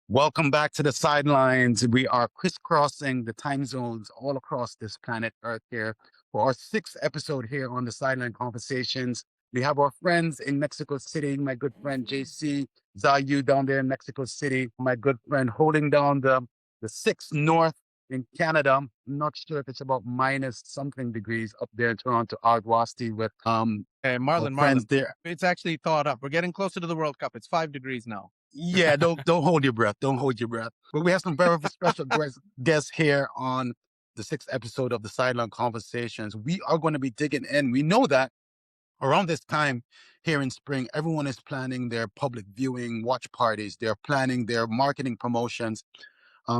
Welcome back to the sidelines. We are crisscrossing the time zones all across this planet Earth here for our sixth episode here on the Sideline Conversations. We have our friends in Mexico City, my good friend JC Zayu down there in Mexico City, my good friend holding down the sixth north in Canada. I'm not sure if it's about minus something degrees up there in Toronto, Aarij Wasti with Hey, our Marlon, friends there. it's actually thawed up. We're getting closer to the World Cup. It's 5 degrees now. Yeah, don't hold your breath. Don't hold your breath. But we have some very special guests here on the sixth episode of the Sideline Conversations. We are going to be digging in. We know that around this time here in spring, everyone is planning their public viewing watch parties. They're planning their marketing promotions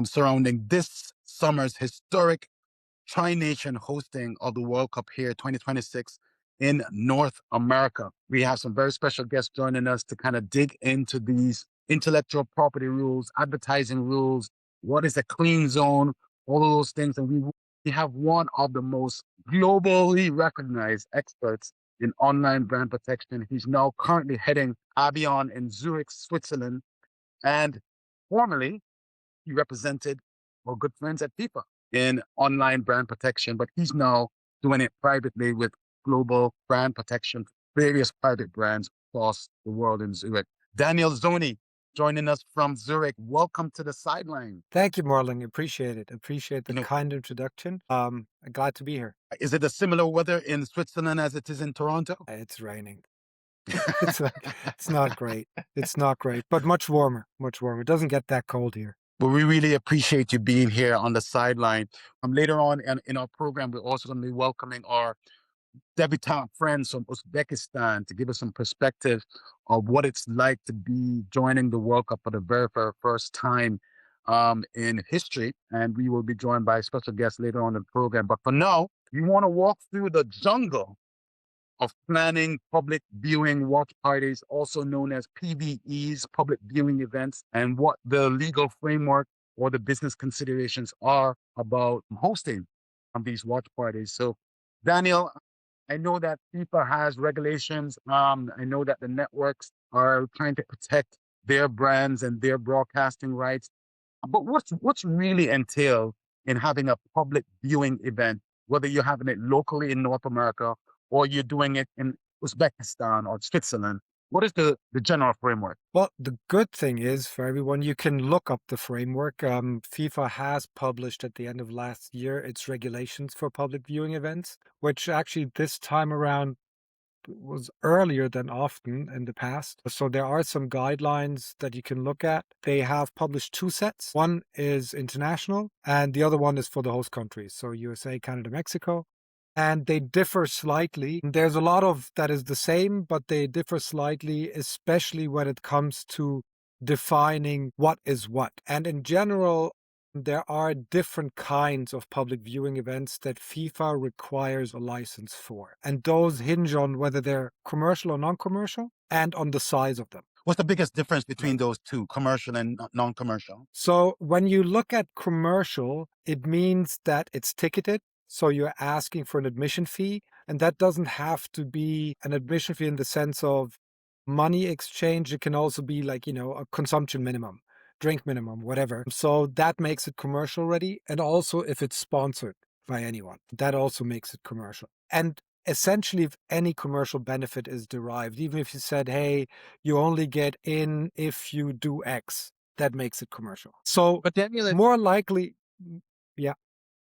surrounding this summer's historic Tri-Nation hosting of the World Cup here 2026 in North America. We have some very special guests joining us to kind of dig into these intellectual property rules, advertising rules, what is a clean zone, all of those things. And we have one of the most globally recognized experts in online brand protection. He's now currently heading Avion in Zurich, Switzerland, and formerly he represented our good friends at FIFA in online brand protection, but he's now doing it privately with global brand protection, various private brands across the world in Zurich. Daniel Zoni joining us from Zurich. Welcome to the sideline. Thank you, Marlon. Appreciate it. Appreciate the You know, kind introduction. Glad to be here. is it a similar weather in Switzerland as it is in Toronto? It's raining. It's not great. It's not great, but much warmer. Much warmer. It doesn't get that cold here. But we really appreciate you being here on the sideline. Later on in our program, we're also going to be welcoming our debutante friends from Uzbekistan to give us some perspective of what it's like to be joining the World Cup for the very, very first time in history. And we will be joined by a special guest later on in the program. But for now, we want to walk through the jungle of planning public viewing watch parties, also known as PVEs, public viewing events, and what the legal framework or the business considerations are about hosting these watch parties. So, Daniel, I know that FIFA has regulations. I know that the networks are trying to protect their brands and their broadcasting rights. But what's really entailed in having a public viewing event, whether you're having it locally in North America or you're doing it in Uzbekistan or Switzerland? What is the general framework? Well, the good thing is for everyone, you can look up the framework. FIFA has published at the end of last year its regulations for public viewing events, which actually this time around was earlier than often in the past. So there are some guidelines that you can look at. They have published two sets. One is international and the other one is for the host countries. So USA, Canada, Mexico. And they differ slightly. There's a lot of that is the same, but they differ slightly, especially when it comes to defining what is what. And in general, there are different kinds of public viewing events that FIFA requires a license for. And those hinge on whether they're commercial or non-commercial and on the size of them. What's the biggest difference between those two, commercial and non-commercial? So when you look at commercial, it means that it's ticketed. So you're asking for an admission fee, and that doesn't have to be an admission fee in the sense of money exchange. It can also be like, a consumption minimum, drink minimum, whatever. So that makes it commercial ready. And also if it's sponsored by anyone, that also makes it commercial. And essentially, if any commercial benefit is derived, even if you said, hey, you only get in if you do X, that makes it commercial. So But Daniel, more likely, yeah.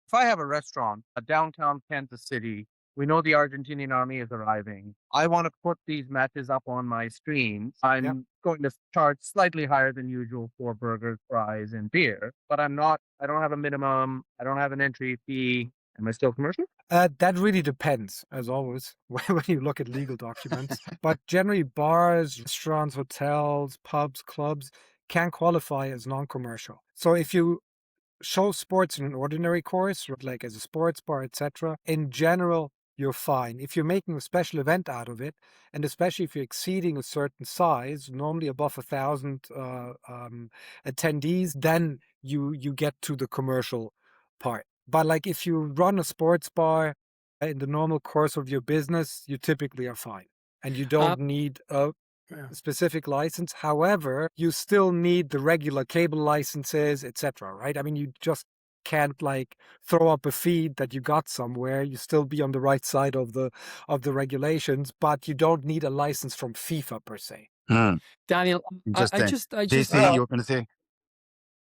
if I have a restaurant, downtown Kansas City, we know the Argentinian army is arriving. I want to put these matches up on my screens. I'm going to charge slightly higher than usual for burgers, fries, and beer, but I don't have a minimum. I don't have an entry fee. Am I still commercial? That really depends, as always, when you look at legal documents. But generally, bars, restaurants, hotels, pubs, clubs can qualify as non-commercial. So if you show sports in an ordinary course, like as a sports bar, etc., in general, you're fine. If you're making a special event out of it, and especially if you're exceeding a certain size, normally above 1,000 attendees, then you get to the commercial part. But like if you run a sports bar in the normal course of your business, you typically are fine. And you don't need a specific license. However, you still need the regular cable licenses, etc. Right? I mean, you just can't like throw up a feed that you got somewhere. You still be on the right side of the regulations, but you don't need a license from FIFA per se. Daniel, I Interesting. just JC, you were going to say?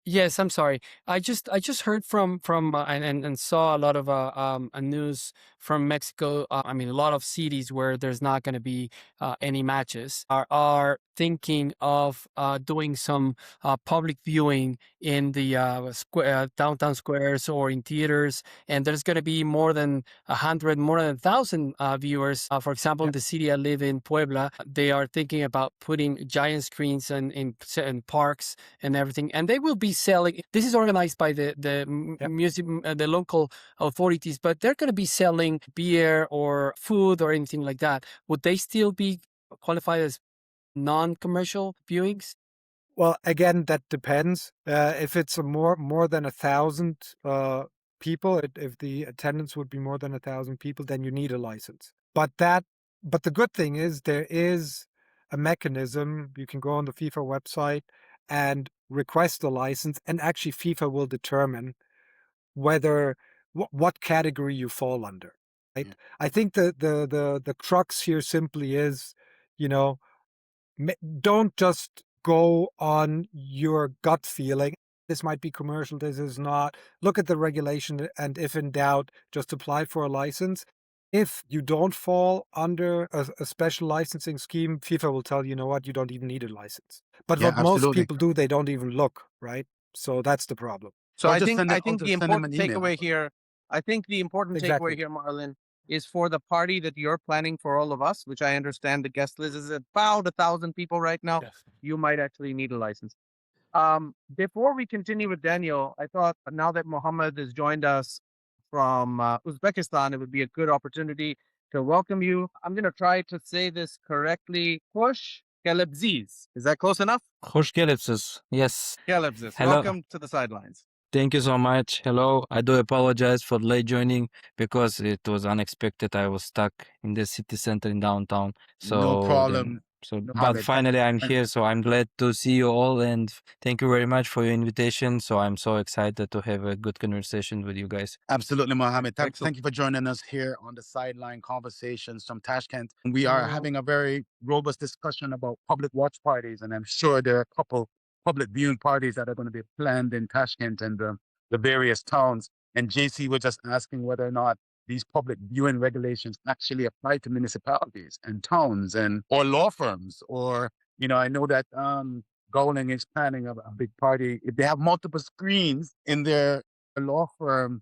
Yes, I'm sorry. I just heard from and saw a lot of a news from Mexico. I mean, a lot of cities where there's not going to be any matches are thinking of doing some public viewing in the downtown squares or in theaters, and there's going to be more than 100, more than 1,000 viewers. For example, in the city I live in, Puebla, they are thinking about putting giant screens in parks and everything, and they will be selling. This is organized by the museum, the local authorities, but they're going to be selling beer or food or anything like that. Would they still be qualified as non-commercial viewings? Well, again, that depends. If it's more than 1,000 people, if the attendance would be more than 1,000 people, then you need a license. But the good thing is there is a mechanism. You can go on the FIFA website and request a license, and actually FIFA will determine whether what category you fall under. Right? I think the crux here simply is, don't just go on your gut feeling. This might be commercial, this is not. Look at the regulation, and if in doubt, just apply for a license. If you don't fall under a special licensing scheme, FIFA will tell you, what, you don't even need a license. But what most people do, they don't even look, right? So that's the problem. So I think the important takeaway here, Marlon, is for the party that you're planning for all of us, which I understand the guest list is about 1,000 people right now. Definitely. You might actually need a license. Before we continue with Daniel, I thought now that Mohammed has joined us from Uzbekistan, it would be a good opportunity to welcome you. I'm going to try to say this correctly. Hoş geldiniz. Is that close enough? Hoş geldiniz. Yes. Geldiniz. Hello. Welcome to the sidelines. Thank you so much. Hello. I do apologize for late joining because it was unexpected. I was stuck in the city center in downtown. So no problem. But finally I'm here, so I'm glad to see you all, and thank you very much for your invitation. So I'm so excited to have a good conversation with you guys. Absolutely, Mohammed. Thank you for joining us here on the Sideline Conversations from Tashkent. We are having a very robust discussion about public watch parties, and I'm sure there are a couple public viewing parties that are going to be planned in Tashkent and the various towns. And JC was just asking whether or not these public viewing regulations actually apply to municipalities and towns or law firms, or, I know that Gowling is planning a big party. If they have multiple screens in their law firm,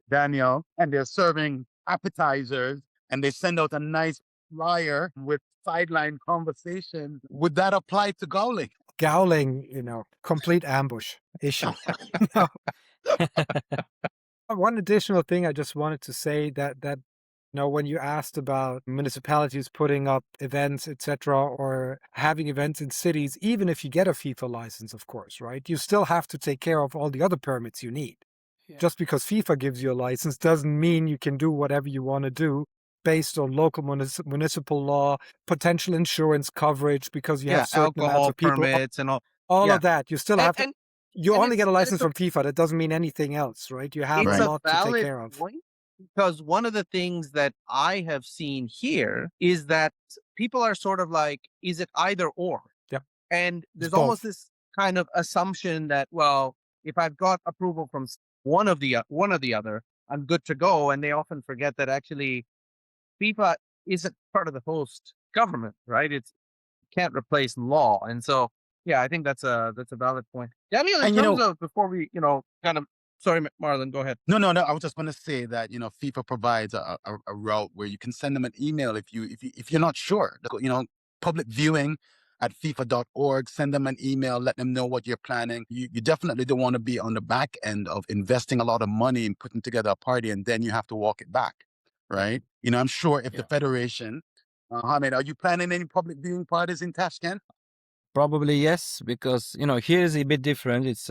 Daniel, and they're serving appetizers and they send out a nice flyer with Sideline Conversations, would that apply to Gowling? Gowling, complete ambush issue. One additional thing I just wanted to say that when you asked about municipalities putting up events, etc., or having events in cities, even if you get a FIFA license, of course, right, you still have to take care of all the other permits you need. Yeah. Just because FIFA gives you a license doesn't mean you can do whatever you want to do based on local municipal law, potential insurance coverage, because you have certain amounts of people, permits and all of that. You still have to. You only get a license from FIFA. That doesn't mean anything else, right? You have a lot to take care of. Because one of the things that I have seen here is that people are sort of like, is it either or? Yeah. And there's almost this kind of assumption that, well, if I've got approval from one of the other, I'm good to go. And they often forget that actually FIFA isn't part of the host government, right? It can't replace law. And so, yeah, I think that's a valid point. Daniel, in terms of, before we, kind of, sorry, Marlon, go ahead. No. I was just going to say that, FIFA provides a route where you can send them an email if you're not sure. Public viewing at FIFA.org, send them an email, let them know what you're planning. You definitely don't want to be on the back end of investing a lot of money and putting together a party, and then you have to walk it back, right? I'm sure if the Federation, Hamid, are you planning any public viewing parties in Tashkent? Probably yes, because here is a bit different. It's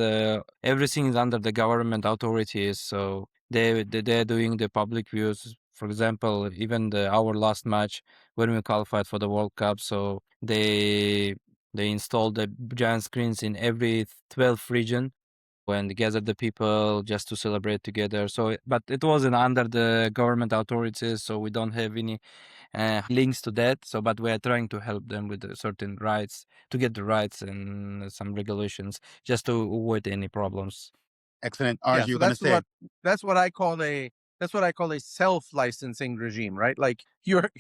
everything is under the government authorities, so they're doing the public views For example, even our last match when we qualified for the World Cup, so they installed the giant screens in every 12th region when they gathered the people just to celebrate together. So, but it wasn't under the government authorities, so we don't have any links to that. So, but we are trying to help them with certain rights to get the rights and some regulations just to avoid any problems. Excellent. Yeah, Aarij, so you're going to say it. that's what I call a self-licensing regime, right? Like you're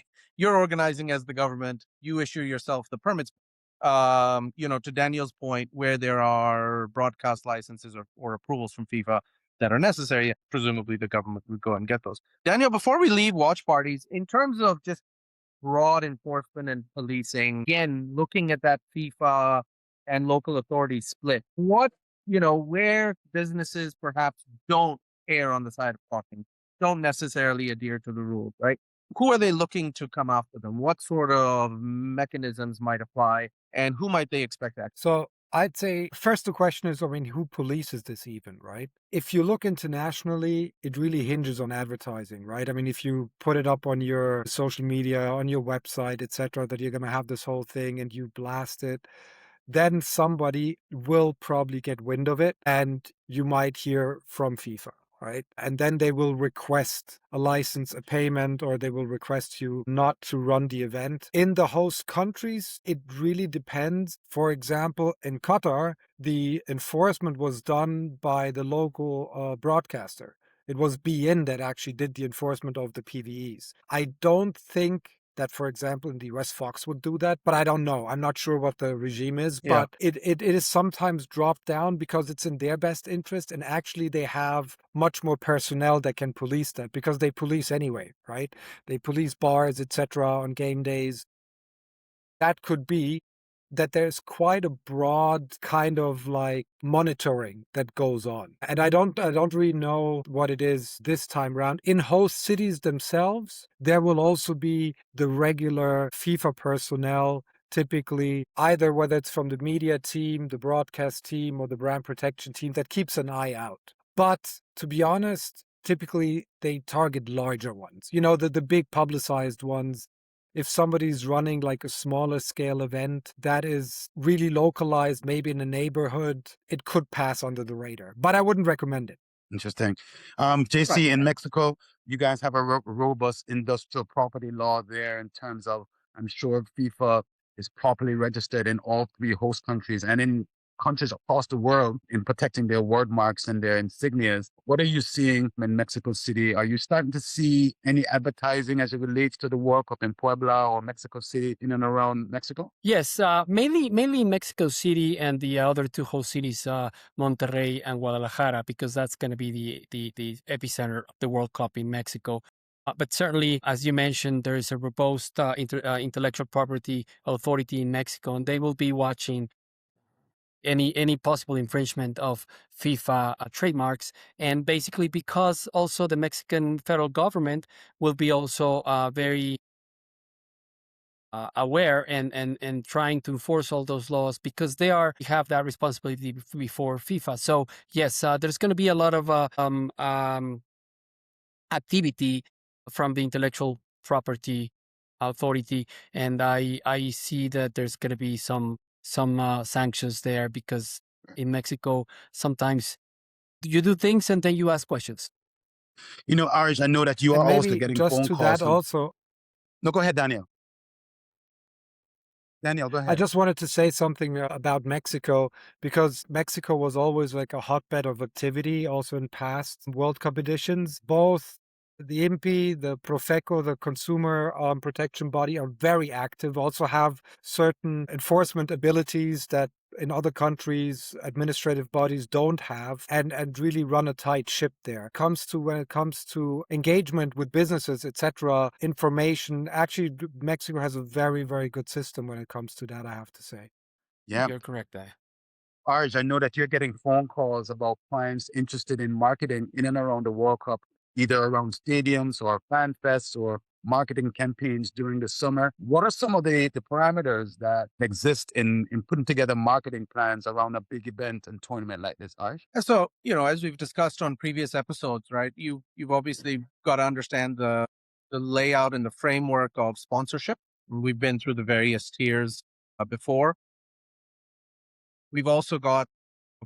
organizing as the government, you issue yourself the permits. To Daniel's point, where there are broadcast licenses or approvals from FIFA that are necessary, presumably the government would go and get those. Daniel, before we leave watch parties, in terms of just broad enforcement and policing, again, looking at that FIFA and local authority split, where businesses perhaps don't err on the side of caution, don't necessarily adhere to the rules, right? Who are they looking to come after them? What sort of mechanisms might apply, and who might they expect that? So I'd say first the question is, I mean, who polices this even, right? If you look internationally, it really hinges on advertising, right? I mean, if you put it up on your social media, on your website, etc., that you're going to have this whole thing and you blast it, then somebody will probably get wind of it and you might hear from FIFA. Right. And then they will request a license, a payment, or they will request you not to run the event. In the host countries, it really depends. For example, in Qatar, the enforcement was done by the local broadcaster. It was BN that actually did the enforcement of the PVEs. I don't think that, for example, in the US, Fox would do that, but I don't know. I'm not sure what the regime is, Yeah. but it is sometimes dropped down because it's in their best interest. And actually, they have much more personnel that can police that because they police anyway, right? They police bars, etc. on game days. That could be that there's quite a broad kind of like monitoring that goes on. And I don't really know what it is this time around. In host cities themselves, there will also be the regular FIFA personnel, typically either whether it's from the media team, the broadcast team, or the brand protection team that keeps an eye out. But to be honest, typically they target larger ones, the big publicized ones. If somebody's running like a smaller scale event that is really localized, maybe in a neighborhood, it could pass under the radar, but I wouldn't recommend it. Interesting. JC, in Mexico, you guys have a robust industrial property law there in terms of, I'm sure FIFA is properly registered in all three host countries and in countries across the world in protecting their word marks and their insignias. What are you seeing in Mexico City? Are you starting to see any advertising as it relates to the World Cup in Puebla or Mexico City, in and around Mexico? Yes, mainly in Mexico City and the other two host cities, Monterrey and Guadalajara, because that's going to be the epicenter of the World Cup in Mexico. But certainly, as you mentioned, there is a robust intellectual property authority in Mexico, and they will be watching any possible infringement of FIFA trademarks. And basically, because also the Mexican federal government will be also very aware and trying to enforce all those laws because they have that responsibility before FIFA. So yes, there's going to be a lot of activity from the intellectual property authority, and I see that there's going to be some sanctions there because in Mexico sometimes you do things and then you ask questions. Aarij, I know that you And are also maybe getting just phone to calls that from... also, No, go ahead, Daniel. Daniel, go I ahead. just wanted to say something about Mexico because Mexico was always like a hotbed of activity also in past World Cup editions. Both the INPI, the Profeco, the consumer protection body are very active, also have certain enforcement abilities that in other countries administrative bodies don't have, and really run a tight ship there. When it comes to engagement with businesses, etc., information, actually Mexico has a very, very good system when it comes to that, I have to say. Yeah. You're correct there. Aarij, I know that you're getting phone calls about clients interested in marketing in and around the World Cup, either around stadiums or fan fests or marketing campaigns during the summer. What are some of the parameters that exist in putting together marketing plans around a big event and tournament like this, Aarij? So, as we've discussed on previous episodes, right, you've obviously got to understand the the layout and the framework of sponsorship. We've been through the various tiers before. We've also got,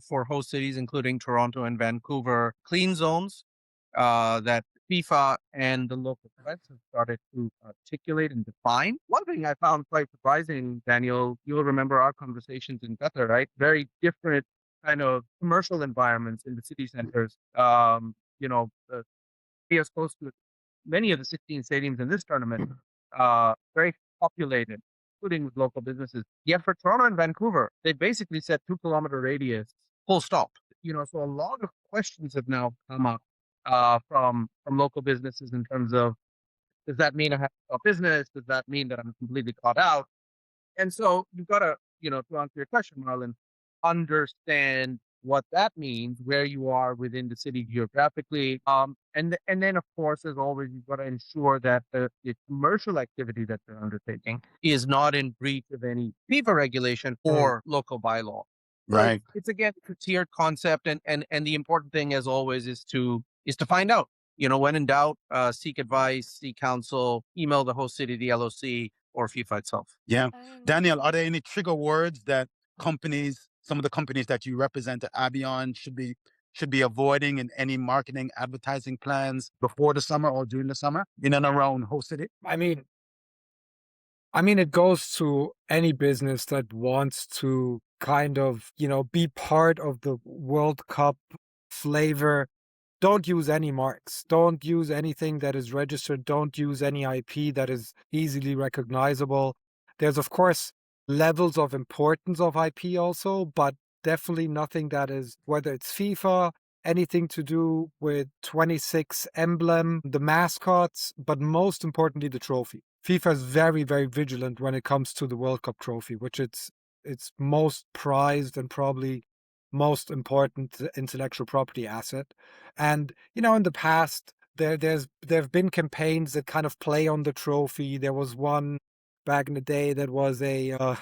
for host cities, including Toronto and Vancouver, clean zones that FIFA and the local press have started to articulate and define. One thing I found quite surprising, Daniel, you'll remember our conversations in Qatar, right? Very different kind of commercial environments in the city centers. Be as close to many of the 16 stadiums in this tournament, very populated, including with local businesses. Yet for Toronto and Vancouver, they basically said 2 kilometer radius, full stop. So a lot of questions have now come up from local businesses in terms of, does that mean I have to stop business? Does that mean that I'm completely caught out? And so you've got to, to answer your question, Marlon, understand what that means, where you are within the city geographically. And then, of course, as always, you've got to ensure that the commercial activity that you're undertaking is not in breach of any FIFA regulation or local bylaw. Right. It's again a tiered concept, and the important thing, as always, is to find out. When in doubt, seek advice, seek counsel, email the host city, the LOC, or FIFA itself. Yeah. Daniel, are there any trigger words that some of the companies that you represent at Abion should be avoiding in any marketing advertising plans before the summer or during the summer in and around host city? I mean, it goes to any business that wants to kind of, be part of the World Cup flavor. Don't use any marks. Don't use anything that is registered. Don't use any IP that is easily recognizable. There's, of course, levels of importance of IP also, but definitely nothing that is, whether it's FIFA, anything to do with 26 emblem, the mascots, but most importantly, the trophy. FIFA is very, very vigilant when it comes to the World Cup trophy, which it's most prized and probably most important intellectual property asset. And, in the past, there have been campaigns that kind of play on the trophy. There was one back in the day that was a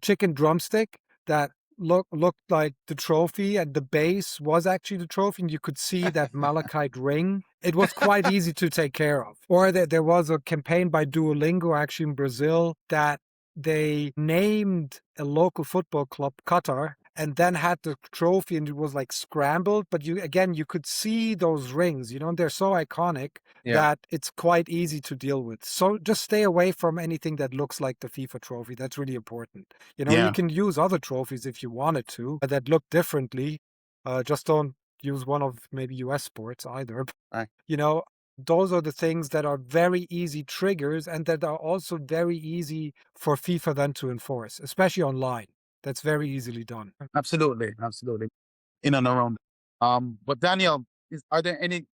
chicken drumstick that looked like the trophy, and the base was actually the trophy, and you could see that malachite ring. It was quite easy to take care of. Or there was a campaign by Duolingo, actually in Brazil, that they named a local football club, Qatar, and then had the trophy, and it was like scrambled. But you could see those rings, and they're so iconic that it's quite easy to deal with. So just stay away from anything that looks like the FIFA trophy. That's really important. You can use other trophies if you wanted to that look differently. Just don't use one of maybe US sports either. Right. Those are the things that are very easy triggers, and that are also very easy for FIFA then to enforce, especially online. That's very easily done. Absolutely. In and around. But Daniel, are there any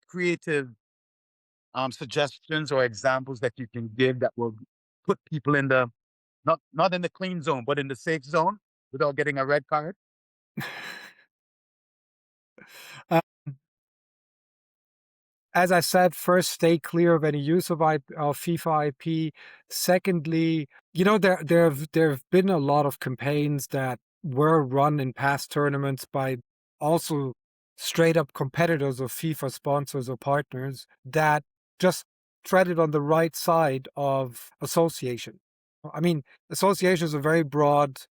creative suggestions or examples that you can give that will put people in the not in the clean zone, but in the safe zone without getting a red card? As I said, first, stay clear of any use of FIFA IP. Secondly, there have been a lot of campaigns that were run in past tournaments by also straight up competitors of FIFA sponsors or partners that just treaded on the right side of association. I mean, association is a very broad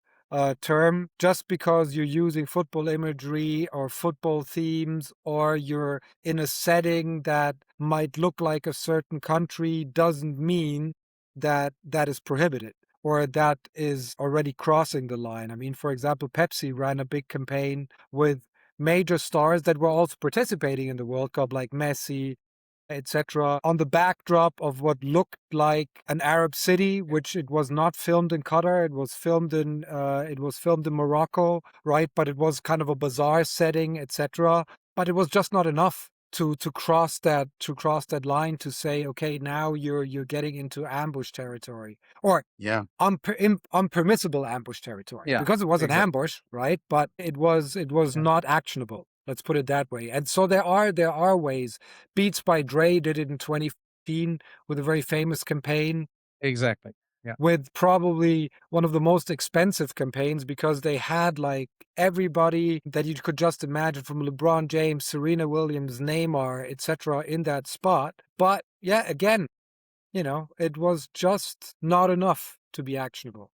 term. Just because you're using football imagery or football themes, or you're in a setting that might look like a certain country, doesn't mean that is prohibited or that is already crossing the line. I mean, for example, Pepsi ran a big campaign with major stars that were also participating in the World Cup, like Messi, etc., on the backdrop of what looked like an Arab city, which it was not filmed in Qatar. It was filmed in Morocco, right? But it was kind of a bazaar setting, etc. But it was just not enough to cross that line to say, okay, now you're getting into ambush territory, or unpermissible ambush territory, because it was an ambush, right? But it was not actionable. Let's put it that way. And so there are ways. Beats by Dre did it in 2015 with a very famous campaign. Exactly. with probably one of the most expensive campaigns, because they had like everybody that you could just imagine, from LeBron James, Serena Williams, Neymar, etc., in that spot. But yeah, again, it was just not enough to be actionable.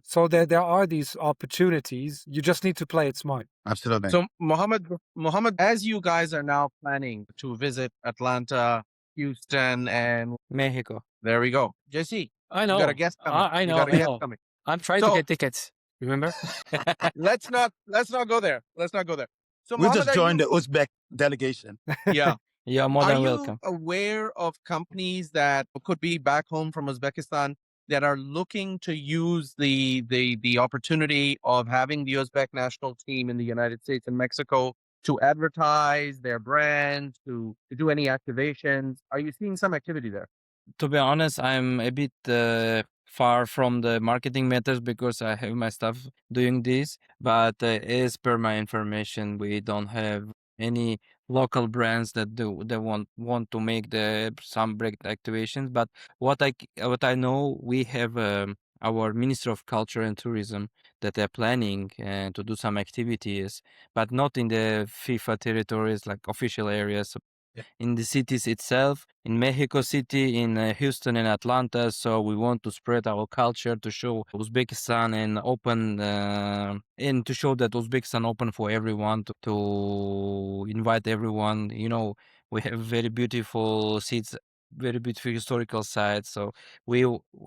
So there are these opportunities. You just need to play it smart. Absolutely. So Mohammed, as you guys are now planning to visit Atlanta, Houston, and Mexico. there we go. JC, I know. you got a guest coming. I You know. got a I guest know. coming. I'm trying to So- get tickets. Remember? Let's not go there. Let's not go there. So We'll Mohammed, just join the Uzbek delegation. yeah. You're more Are than you welcome. aware of companies that could be back home from Uzbekistan that are looking to use the opportunity of having the Uzbek national team in the United States and Mexico to advertise their brand, to do any activations? Are you seeing some activity there? To be honest, I'm a bit far from the marketing matters because I have my staff doing this. But as per my information, we don't have any local brands that they want to make some break activations. But what I know, we have our Ministry of Culture and Tourism that they're planning to do some activities, but not in the FIFA territories, like official areas. In the cities itself, in Mexico City, in Houston and Atlanta. So we want to spread our culture, to show Uzbekistan and open, and to show that Uzbekistan open for everyone, to invite everyone. We have very beautiful seats, very beautiful historical sites. So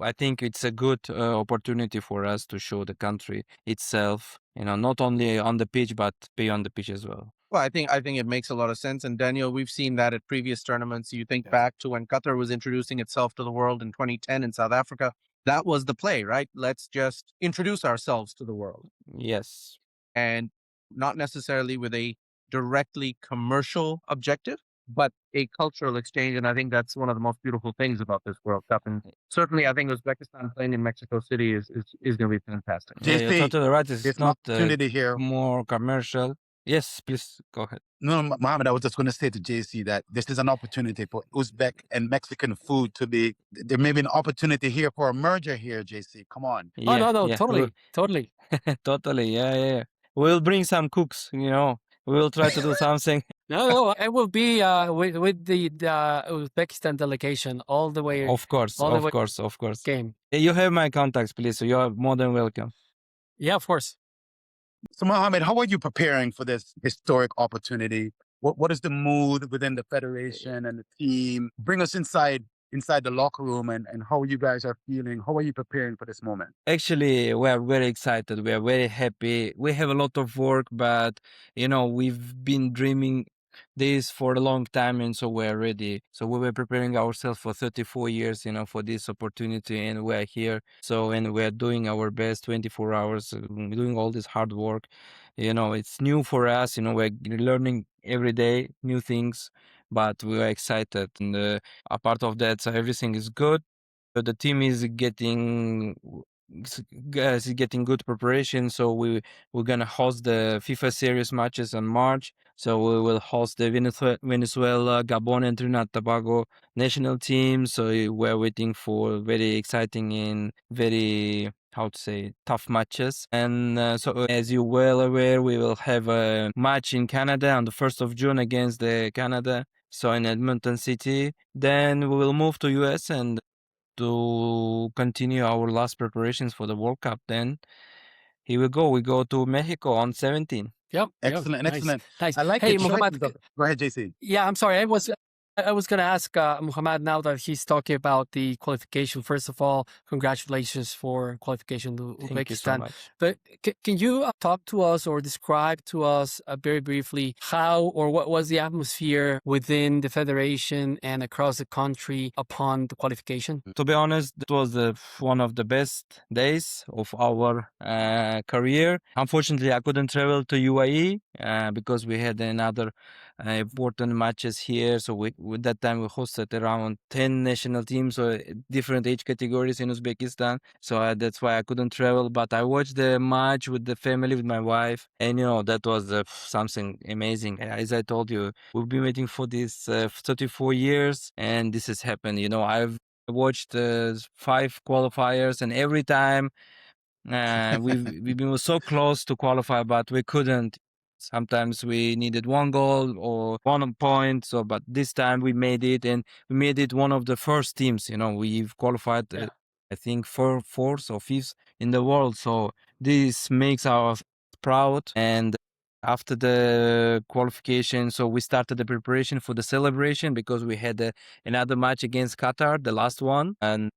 I think it's a good opportunity for us to show the country itself, not only on the pitch, but beyond the pitch as well. Well, I think it makes a lot of sense. And Daniel, we've seen that at previous tournaments. You think Yes. back to when Qatar was introducing itself to the world in 2010 in South Africa. That was the play, right? Let's just introduce ourselves to the world. Yes. And not necessarily with a directly commercial objective, but a cultural exchange. And I think that's one of the most beautiful things about this World Cup. And certainly, I think Uzbekistan playing in Mexico City is going to be fantastic. Yeah, you're JC, totally right. It's there's an not opportunity here. more commercial. Yes, please go ahead. No, Mohammed, I was just going to say to JC that this is an opportunity for Uzbek and Mexican food to be. There may be an opportunity here for a merger here, JC. Come on. Oh, no, Yeah, totally. totally. Yeah. We'll bring some cooks. We'll try to do something. No, I will be with the Uzbekistan delegation all the way. Of course. Game. You have my contacts, please. So you're more than welcome. Yeah, of course. So, Mohammed, how are you preparing for this historic opportunity? What is the mood within the federation and the team? Bring us inside the locker room and how you guys are feeling. How are you preparing for this moment? Actually, we are very excited. We are very happy. We have a lot of work, but we've been dreaming this for a long time, and so we're ready. So we were preparing ourselves for 34 years, for this opportunity, and we're here. And we're doing our best 24 hours, doing all this hard work. It's new for us. We're learning every day new things, but we are excited. And a part of that, so everything is good. The team is getting good preparation, so we're gonna host the FIFA series matches in March. So we will host the Venezuela, Gabon, and Trinidad and Tobago national team. So we're waiting for very exciting and very, how to say, tough matches. And so as you're well aware, we will have a match in Canada on the 1st of June against the Canada. So in Edmonton City. Then we will move to US and to continue our last preparations for the World Cup. Then here we go. We go to Mexico on 17. Yep. Excellent, Nice, excellent. Nice. I like Hey, the choices Mohammed. of- Go ahead, JC. Yeah, I'm sorry. I was going to ask Muhammad, now that he's talking about the qualification. First of all, congratulations for qualification to Thank you so Uzbekistan. much. But can you talk to us or describe to us very briefly how or what was the atmosphere within the federation and across the country upon the qualification? To be honest, it was one of the best days of our career. Unfortunately, I couldn't travel to UAE because we had another important matches here. So with that time we hosted around 10 national teams, so different age categories in Uzbekistan. So that's why I couldn't travel. But I watched the match with the family, with my wife, and that was something amazing. As I told you, we've been waiting for this 34 years, and this has happened. I've I watched 5 qualifiers, and every time we've been so close to qualify, but we couldn't. Sometimes we needed 1 goal or 1 point. So, but this time we made it, and we made it one of the first teams. We've qualified, I think, fourth or fifth in the world. So this makes us proud. And after the qualification, so we started the preparation for the celebration because we had another match against Qatar, the last one, and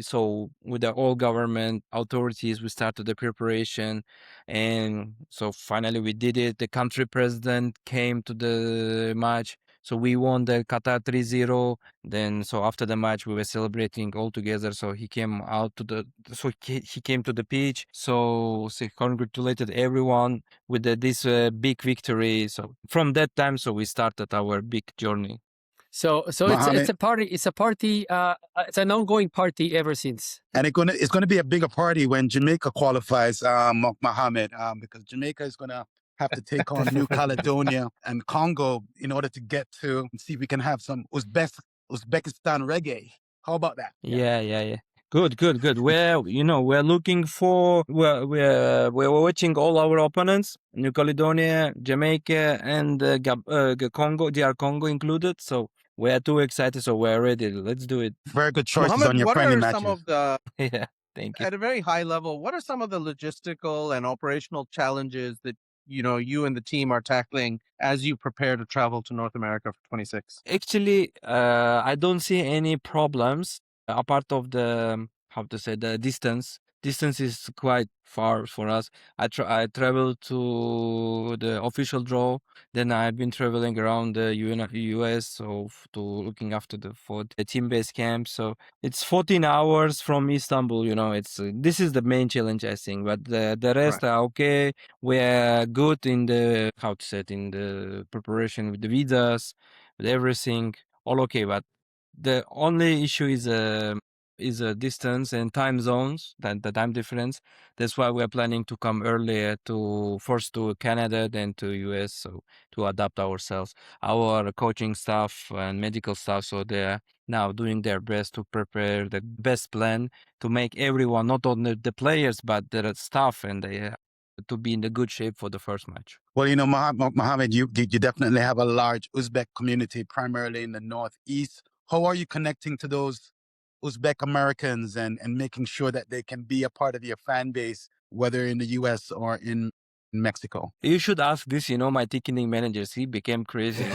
so with the all government authorities, we started the preparation, and so finally we did it. The country president came to the match, so we won the Qatar 3-0. Then so after the match we were celebrating all together. So he came out to he came to the pitch. So he congratulated everyone with this big victory. So from that time, so we started our big journey. So it's Mohammed. a party. It's a party. It's an ongoing party ever since. And it's gonna be a bigger party when Jamaica qualifies, Mohammed, because Jamaica is gonna have to take on New Caledonia and Congo in order to get to see if we can have some Uzbekistan reggae. How about that? Yeah. Good. We're looking for, we're watching all our opponents, New Caledonia, Jamaica, and Congo, DR Congo included. So we're too excited. So we're ready. Let's do it. Very good choices Mohammed, on your what friendly are matches. some of the, Yeah, thank you. at a very high level, what are some of the logistical and operational challenges that you and the team are tackling as you prepare to travel to North America for 26? Actually, I don't see any problems apart of the, how to say, the distance. Distance is quite far for us. I traveled to the official draw. Then I've been traveling around the US, so to looking after for the team base camp. So it's 14 hours from Istanbul. It's this is the main challenge, I think. But the rest are okay. We're good in the, how to say it, in the preparation with the visas, with everything. All okay. But the only issue is a distance and time zones, the time difference. That's why we're planning to come earlier first to Canada, then to US, so to adapt ourselves. Our coaching staff and medical staff, so they're now doing their best to prepare the best plan to make everyone, not only the players, but the staff, and to be in the good shape for the first match. Well, Mohammed, you definitely have a large Uzbek community, primarily in the Northeast. How are you connecting to those Uzbek Americans and making sure that they can be a part of your fan base, whether in the US or in Mexico? You should ask this, my ticketing managers. He became crazy.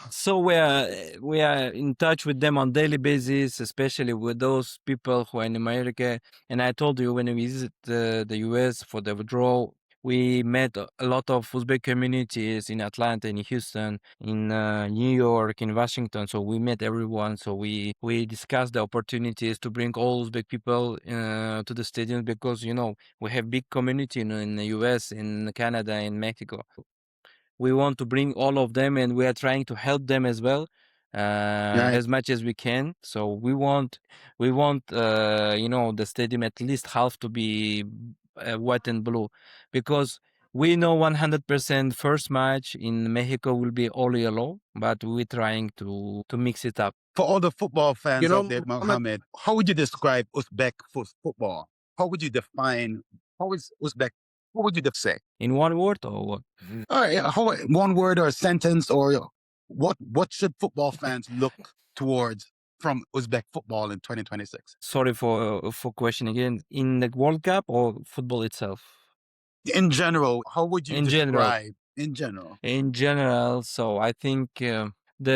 So we are in touch with them on daily basis, especially with those people who are in America. And I told you, when we visit the US for the withdrawal, we met a lot of Uzbek communities in Atlanta, in Houston, in New York, in Washington. So we met everyone. So we discussed the opportunities to bring all Uzbek people to the stadium because, we have big community in the US, in Canada, in Mexico. We want to bring all of them, and we are trying to help them as well, as much as we can. So we want the stadium at least half to be white and blue, because we know 100% first match in Mexico will be all yellow, but we're trying to mix it up. For all the football fans out there, Mohammed, how would you describe Uzbek football? How would you define, how is Uzbek, what would you say? In one word or what? All right, one word or a sentence, or what should football fans look towards from Uzbek football in 2026? Sorry for question again. In the World Cup or football itself? In general, how would you describe? In general, so I think the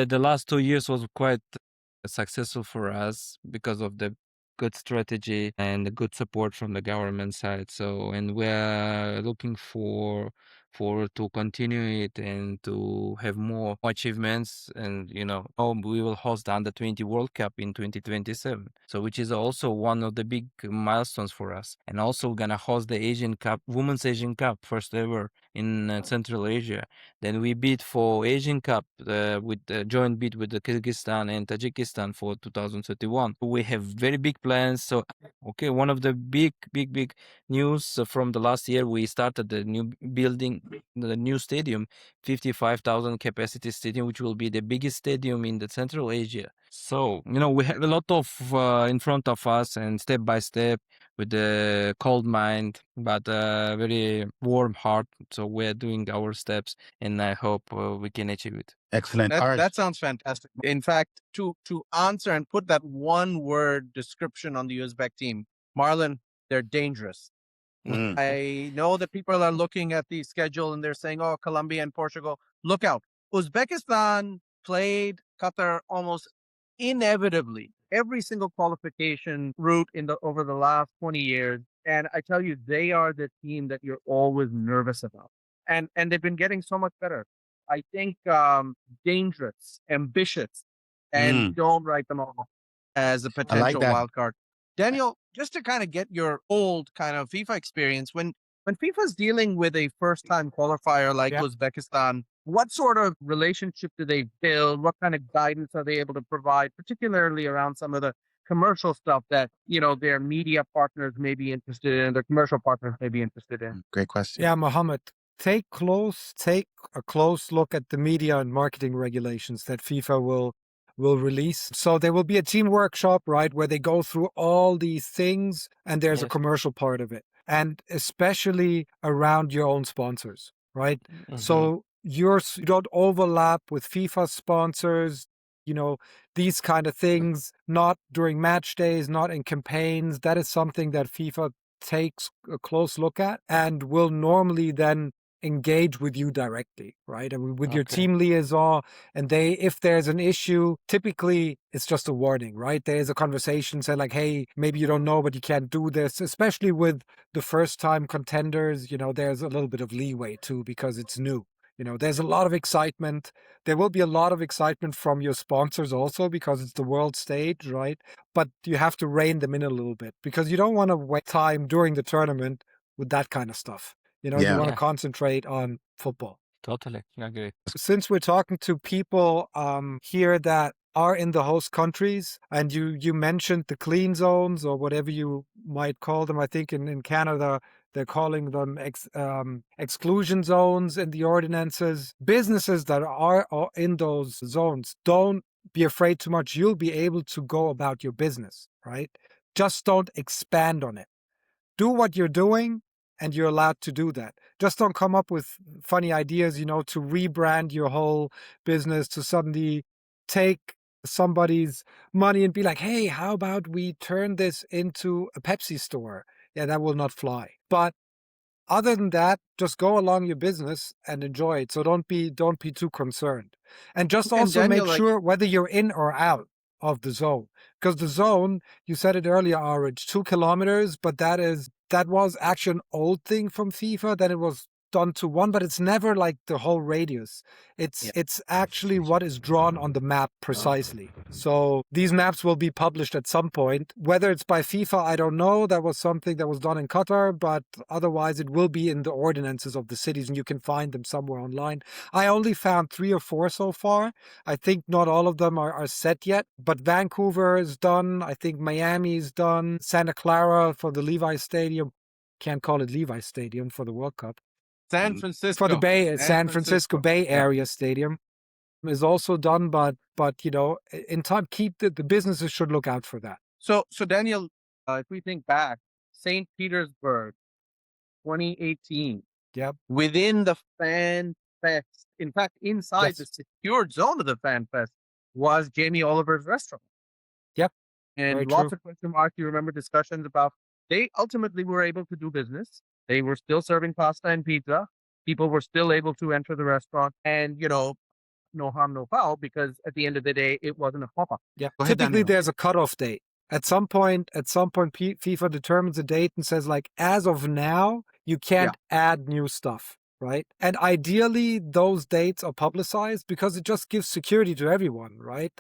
last 2 years was quite successful for us because of the good strategy and the good support from the government side. So, and we're looking for to continue it and to have more achievements. And we will host the Under-20 World Cup in 2027, so which is also one of the big milestones for us. And also gonna host the Asian Cup, Women's Asian Cup, first ever in Central Asia. Then we bid for Asian Cup with the joint bid with the Kyrgyzstan and Tajikistan for 2031. We have very big plans. So, okay, one of the big news from the last year, we started the new building, the new stadium, 55,000 capacity stadium, which will be the biggest stadium in the Central Asia. So, we have a lot of in front of us, and step by step, with a cold mind, but a very warm heart. So we're doing our steps, and I hope we can achieve it. Excellent. That sounds fantastic. In fact, to answer and put that one word description on the Uzbek team, Marlon, they're dangerous. I know that people are looking at the schedule and they're saying, oh, Colombia and Portugal, look out. Uzbekistan played Qatar almost inevitably every single qualification route over the last 20 years. And I tell you, they are the team that you're always nervous about. And they've been getting so much better. I think dangerous, ambitious, and don't write them off as a potential wild card. Daniel, just to kind of get your old kind of FIFA experience, when FIFA's dealing with a first-time qualifier like Uzbekistan, what sort of relationship do they build? What kind of guidance are they able to provide, particularly around some of the commercial stuff that, their media partners may be interested in, their commercial partners may be interested in? Great question. Yeah, Mohammed, take a close look at the media and marketing regulations that FIFA will release. So there will be a team workshop, right, where they go through all these things, and there's a commercial part of it, and especially around your own sponsors, right? So you don't overlap with FIFA sponsors, these kind of things, not during match days, not in campaigns. That is something that FIFA takes a close look at and will normally then engage with you directly, right? I mean, with your team liaison, and if there's an issue, typically it's just a warning, right? There's a conversation saying like, hey, maybe you don't know, but you can't do this, especially with the first time contenders, there's a little bit of leeway too, because it's new. There's a lot of excitement. There will be a lot of excitement from your sponsors also, because it's the world stage, right? But you have to rein them in a little bit, because you don't want to waste time during the tournament with that kind of stuff. You want to concentrate on football. Totally, I agree. Since we're talking to people here that are in the host countries, and you mentioned the clean zones, or whatever you might call them. I think in Canada, they're calling them exclusion zones in the ordinances. Businesses that are in those zones, don't be afraid too much. You'll be able to go about your business, right? Just don't expand on it. Do what you're doing, and you're allowed to do that. Just don't come up with funny ideas, to rebrand your whole business, to suddenly take somebody's money and be like, hey, how about we turn this into a Pepsi store? Yeah, that will not fly. But other than that, just go along your business and enjoy it. So don't be too concerned. And just also make sure whether you're in or out of the zone. Because the zone, you said it earlier, Aarij, 2 kilometers, but that was actually an old thing from FIFA. Then it was done to 1, but it's never like the whole radius. It's actually what is drawn on the map precisely. So these maps will be published at some point. Whether it's by FIFA, I don't know. That was something that was done in Qatar, but otherwise it will be in the ordinances of the cities, and you can find them somewhere online. I only found 3 or 4 so far. I think not all of them are set yet, but Vancouver is done. I think Miami is done. Santa Clara for the Levi's Stadium. Can't call it Levi's Stadium for the World Cup. San Francisco. For the San Francisco Bay Area Stadium is also done, but in time, the businesses should look out for that. So Daniel, if we think back, St. Petersburg, 2018. Yep. Within the Fan Fest, in fact, inside the secured zone of the Fan Fest, was Jamie Oliver's restaurant. Yep. And lots of question marks. You remember discussions about, they ultimately were able to do business. They were still serving pasta and pizza. People were still able to enter the restaurant, and no harm, no foul, because at the end of the day, it wasn't a pop-up. Yeah. Typically, there's a cutoff date. At some point, FIFA determines a date and says, like, as of now, you can't add new stuff, right? And ideally, those dates are publicized, because it just gives security to everyone, right?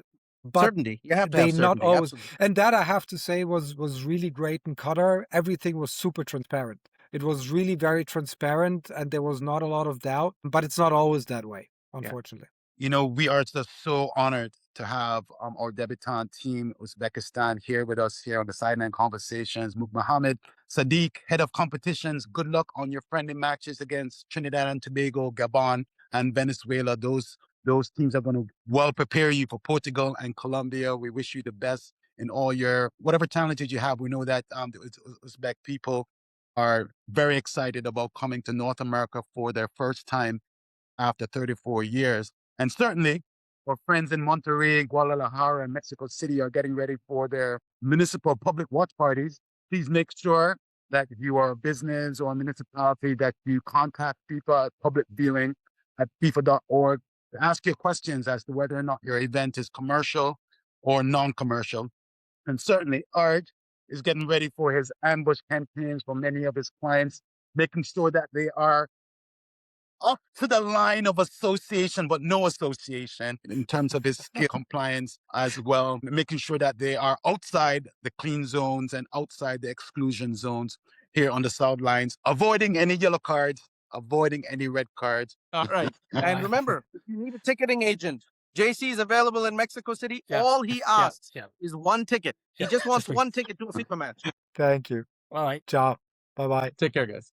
But certainty. You have to have certainty. Not always. Absolutely. And that, I have to say, was really great in Qatar. Everything was super transparent. It was really very transparent and there was not a lot of doubt, but it's not always that way, unfortunately. You know, we are just so honored to have our debutant team, Uzbekistan, here with us here on the Sideline Conversations. Mohammed Sadiq, head of competitions. Good luck on your friendly matches against Trinidad and Tobago, Gabon, and Venezuela. Those teams are going to well prepare you for Portugal and Colombia. We wish you the best in all your whatever talented you have. We know that the Uzbek people are very excited about coming to North America for their first time after 34 years. And certainly, our friends in Monterrey, Guadalajara, and Mexico City are getting ready for their municipal public watch parties. Please make sure that if you are a business or a municipality, that you contact FIFA Public Viewing at FIFA.org to ask your questions as to whether or not your event is commercial or non-commercial. And certainly, Aarij is getting ready for his ambush campaigns for many of his clients, making sure that they are up to the line of association, but no association in terms of his skill compliance as well, making sure that they are outside the clean zones and outside the exclusion zones here on the sidelines, avoiding any yellow cards, avoiding any red cards. All right. And remember, if you need a ticketing agent, JC is available in Mexico City. Yeah. All he asks Yeah. is one ticket. He Yeah. just wants Just one ticket to a FIFA match. Thank you. All right. Ciao. Bye-bye. Take care, guys.